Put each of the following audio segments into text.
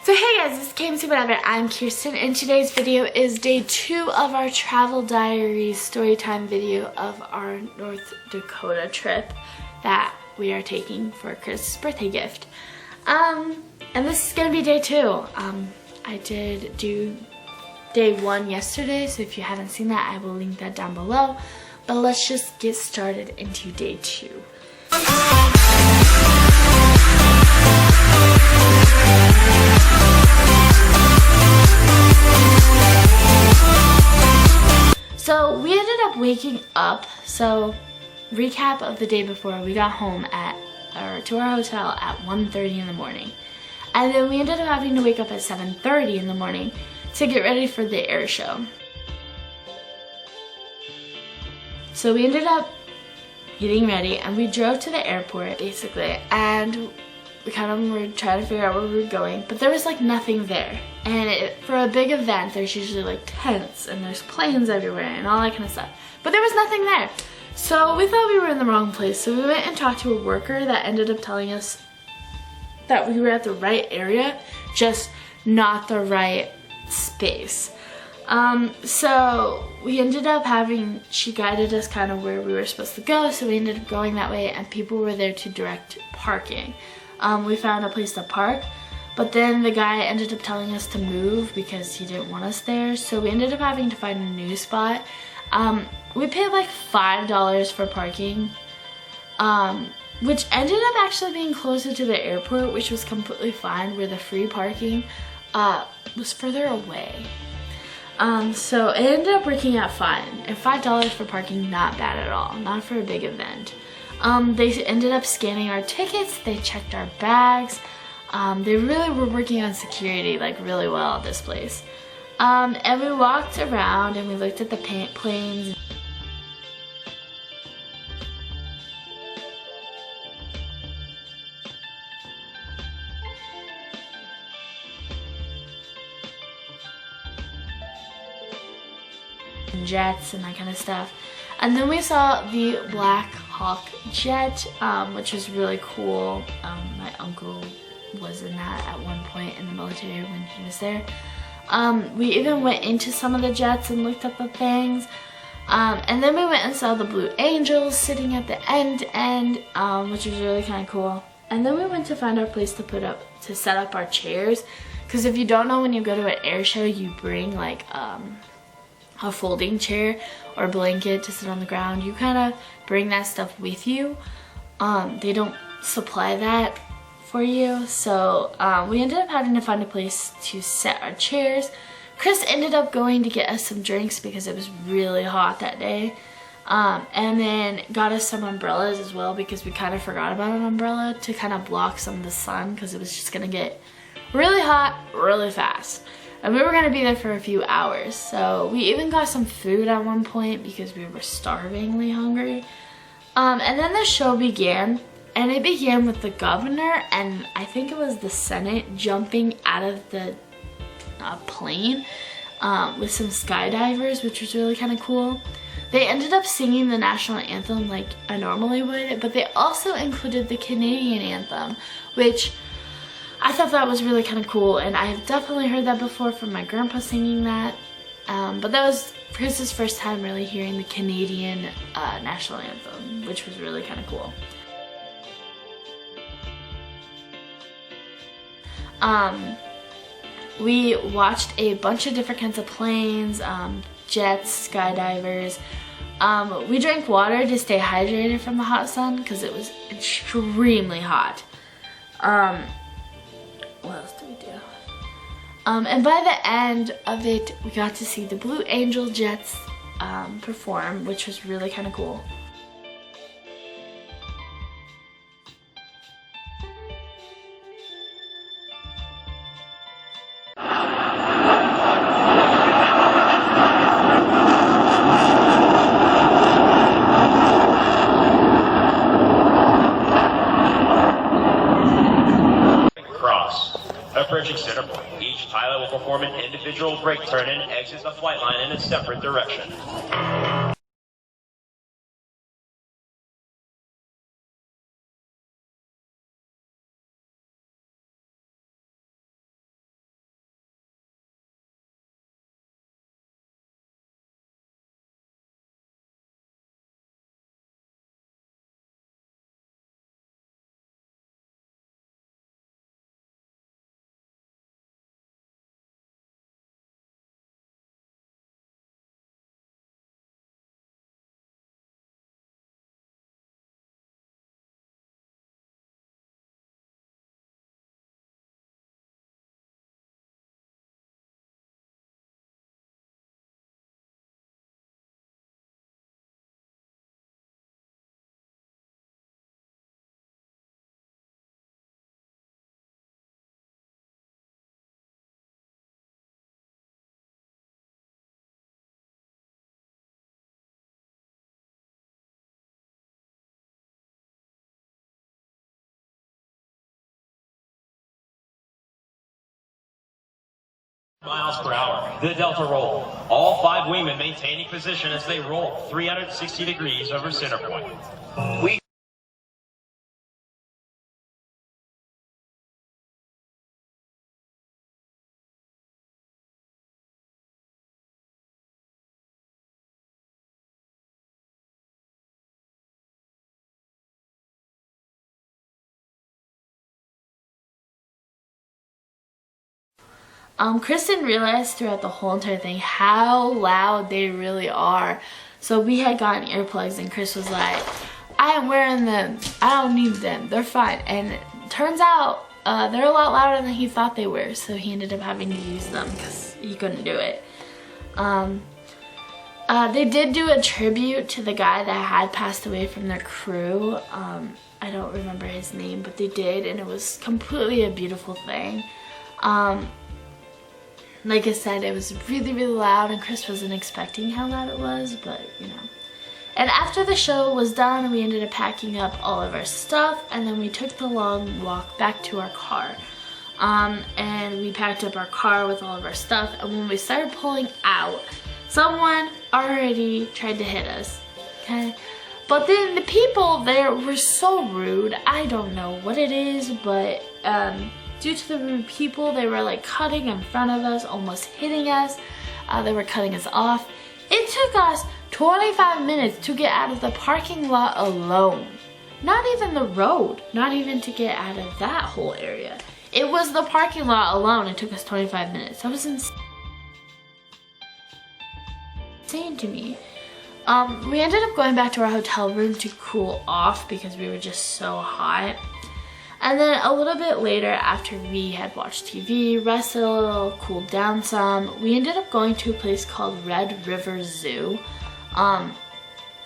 So hey guys, this is KMC Whatever. I'm Kirsten, and today's video is day 2 of our travel diaries storytime video of our North Dakota trip that we are taking for Chris' birthday gift. And this is gonna be day 2. I did do day 1 yesterday, so if you haven't seen that, I will link that down below. But let's just get started into day 2. So we ended up waking up, so recap of the day before, we got home to our hotel at 1:30 in the morning. And then we ended up having to wake up at 7:30 in the morning to get ready for the air show. So we ended up getting ready and we drove to the airport basically, and we kind of were trying to figure out where we were going, but there was like nothing there. And for a big event, there's usually like tents and there's planes everywhere and all that kind of stuff. But there was nothing there. So we thought we were in the wrong place. So we went and talked to a worker that ended up telling us that we were at the right area, just not the right space. So we ended up she guided us kind of where we were supposed to go. So we ended up going that way and people were there to direct parking. We found a place to park, but then the guy ended up telling us to move because he didn't want us there. So we ended up having to find a new spot. We paid like $5 for parking, which ended up actually being closer to the airport, which was completely fine, where the free parking was further away. So it ended up working out fine, and $5 for parking, not bad at all, not for a big event. They ended up scanning our tickets, they checked our bags. They really were working on security like really well at this place. And we walked around and we looked at the planes. Jets and that kind of stuff. And then we saw the Black Hawk jet, which was really cool. My uncle was in that at one point in the military when he was there. We even went into some of the jets and looked at the things. And then we went and saw the Blue Angels sitting at the end, which was really kind of cool. And then we went to find our place to set up our chairs. Because if you don't know, when you go to an air show, you bring like a folding chair or blanket to sit on the ground. You kind of bring that stuff with you. They don't supply that for you, so we ended up having to find a place to set our chairs. Chris ended up going to get us some drinks because it was really hot that day, and then got us some umbrellas as well because we kind of forgot about an umbrella to kind of block some of the sun because it was just gonna get really hot really fast. And we were gonna be there for a few hours. So we even got some food at one point because we were starvingly hungry. And then the show began, and it began with the governor and I think it was the Senate jumping out of the plane with some skydivers, which was really kind of cool. They ended up singing the national anthem like I normally would, but they also included the Canadian anthem, which I thought that was really kind of cool, and I have definitely heard that before from my grandpa singing that. But that was Chris's first time really hearing the Canadian national anthem, which was really kind of cool. We watched a bunch of different kinds of planes, jets, skydivers. We drank water to stay hydrated from the hot sun because it was extremely hot. What else did we do? And by the end of it, we got to see the Blue Angel jets perform, which was really kind of cool. Approaching center point, each pilot will perform an individual brake turn and exit the flight line in a separate direction. miles per hour. The Delta roll. All 5 wingmen maintaining position as they roll 360 degrees over center point. We Chris didn't realize throughout the whole entire thing how loud they really are. So we had gotten earplugs and Chris was like, I am wearing them. I don't need them. They're fine. And it turns out they're a lot louder than he thought they were. So he ended up having to use them because he couldn't do it. They did do a tribute to the guy that had passed away from their crew. I don't remember his name, but they did, and it was completely a beautiful thing. Like I said, it was really, really loud, and Chris wasn't expecting how loud it was, but you know. And after the show was done, we ended up packing up all of our stuff, and then we took the long walk back to our car. And we packed up our car with all of our stuff, and when we started pulling out, someone already tried to hit us, okay? But then the people there were so rude. I don't know what it is, but due to the rude people, they were like cutting in front of us, almost hitting us. They were cutting us off. It took us 25 minutes to get out of the parking lot alone. Not even the road, not even to get out of that whole area. It was the parking lot alone. It took us 25 minutes. That was insane to me. We ended up going back to our hotel room to cool off because we were just so hot. And then a little bit later, after we had watched TV, rested a little, cooled down some, we ended up going to a place called Red River Zoo.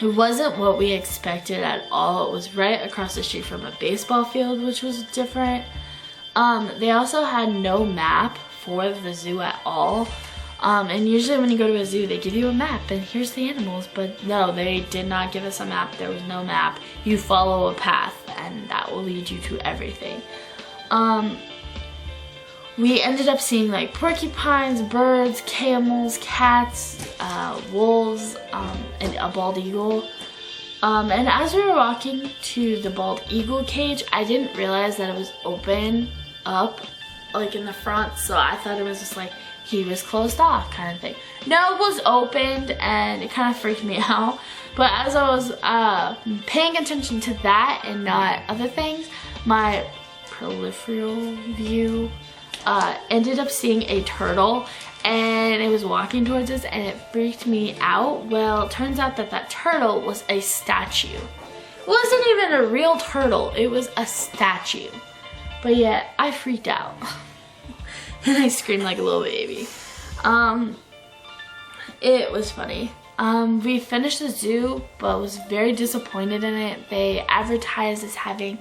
It wasn't what we expected at all. It was right across the street from a baseball field, which was different. They also had no map for the zoo at all. And usually when you go to a zoo, they give you a map and here's the animals, but no, they did not give us a map. There was no map. You follow a path and that will lead you to everything. We ended up seeing like porcupines, birds, camels, cats, wolves, and a bald eagle. And as we were walking to the bald eagle cage, I didn't realize that it was open up like in the front, so I thought it was just like he was closed off kind of thing. No, it was opened and it kind of freaked me out. But as I was paying attention to that and not other things, my peripheral view ended up seeing a turtle and it was walking towards us and it freaked me out. Well, it turns out that that turtle was a statue. It wasn't even a real turtle, it was a statue. But yeah, I freaked out. And I screamed like a little baby. It was funny. We finished the zoo, but was very disappointed in it. They advertised as having,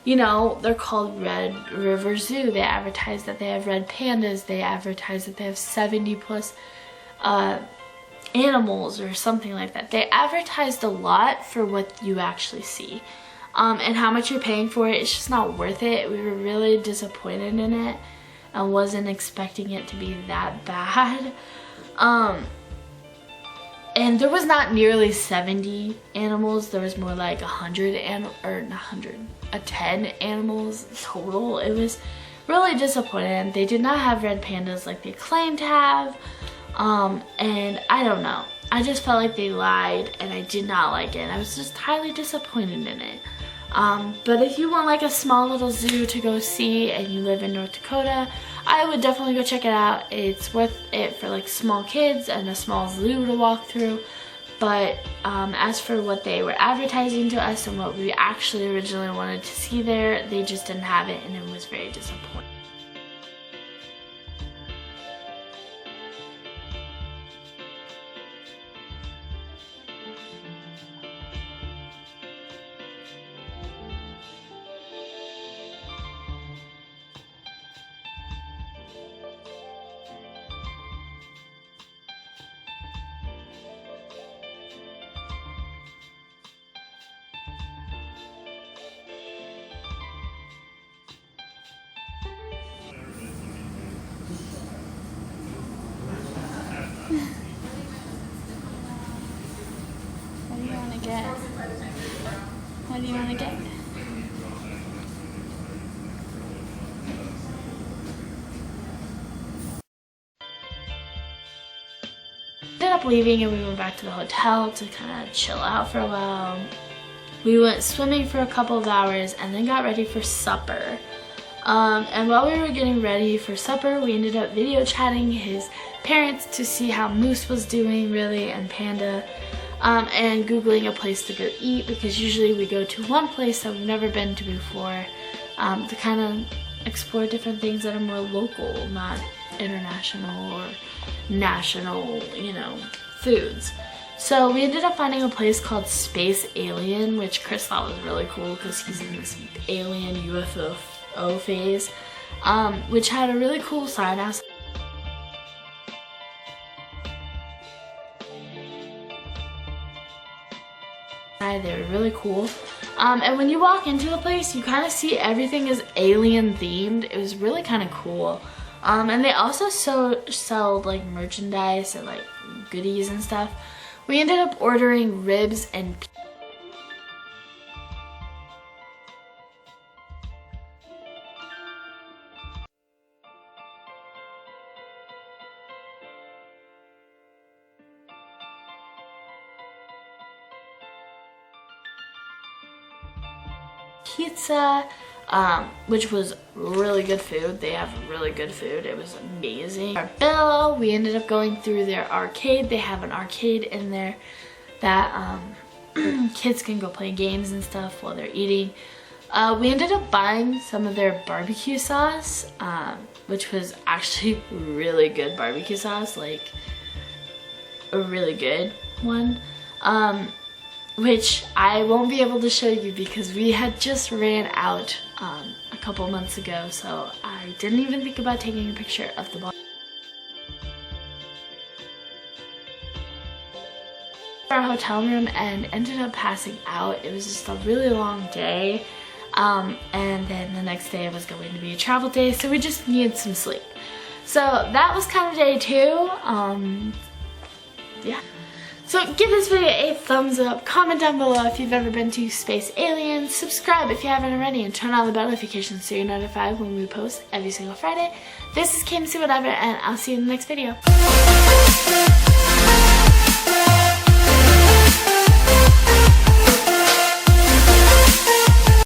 you know, they're called Red River Zoo. They advertise that they have red pandas. They advertise that they have 70 plus animals or something like that. They advertised a lot for what you actually see. And how much you're paying for it, it's just not worth it. We were really disappointed in it. I wasn't expecting it to be that bad. And there was not nearly 70 animals. There was more like 10 animals total. It was really disappointing. They did not have red pandas like they claimed to have. And I don't know. I just felt like they lied and I did not like it. I was just highly disappointed in it. But if you want like a small little zoo to go see and you live in North Dakota, I would definitely go check it out. It's worth it for like small kids and a small zoo to walk through. But as for what they were advertising to us and what we actually originally wanted to see there, they just didn't have it and it was very disappointing. Ended up leaving and we went back to the hotel to kind of chill out for a while. We went swimming for a couple of hours and then got ready for supper. And while we were getting ready for supper, we ended up video chatting his parents to see how Moose was doing, really, and Panda, and Googling a place to go eat, because usually we go to one place that we've never been to before, to kind of explore different things that are more local, not international or national, you know, foods. So we ended up finding a place called Space Alien, which Chris thought was really cool because he's in this alien UFO phase, which had a really cool sign outside. They were really cool. And when you walk into the place, you kind of see everything is alien themed. It was really kind of cool. And they also sell like merchandise and like goodies and stuff. We ended up ordering ribs and pizza, which was really good food. They have really good food. It was amazing. Our bill, we ended up going through their arcade. They have an arcade in there that kids can go play games and stuff while they're eating. We ended up buying some of their barbecue sauce, which was actually really good barbecue sauce, like a really good one. Which I won't be able to show you because we had just ran out a couple months ago, so I didn't even think about taking a picture of the bottle. Our hotel room and ended up passing out. It was just a really long day, and then the next day was going to be a travel day, so we just needed some sleep. So that was kind of day 2. Yeah. So give this video a thumbs up, comment down below if you've ever been to Space Aliens, subscribe if you haven't already, and turn on the bell notifications so you're notified when we post every single Friday. This is KMC Whatever, and I'll see you in the next video.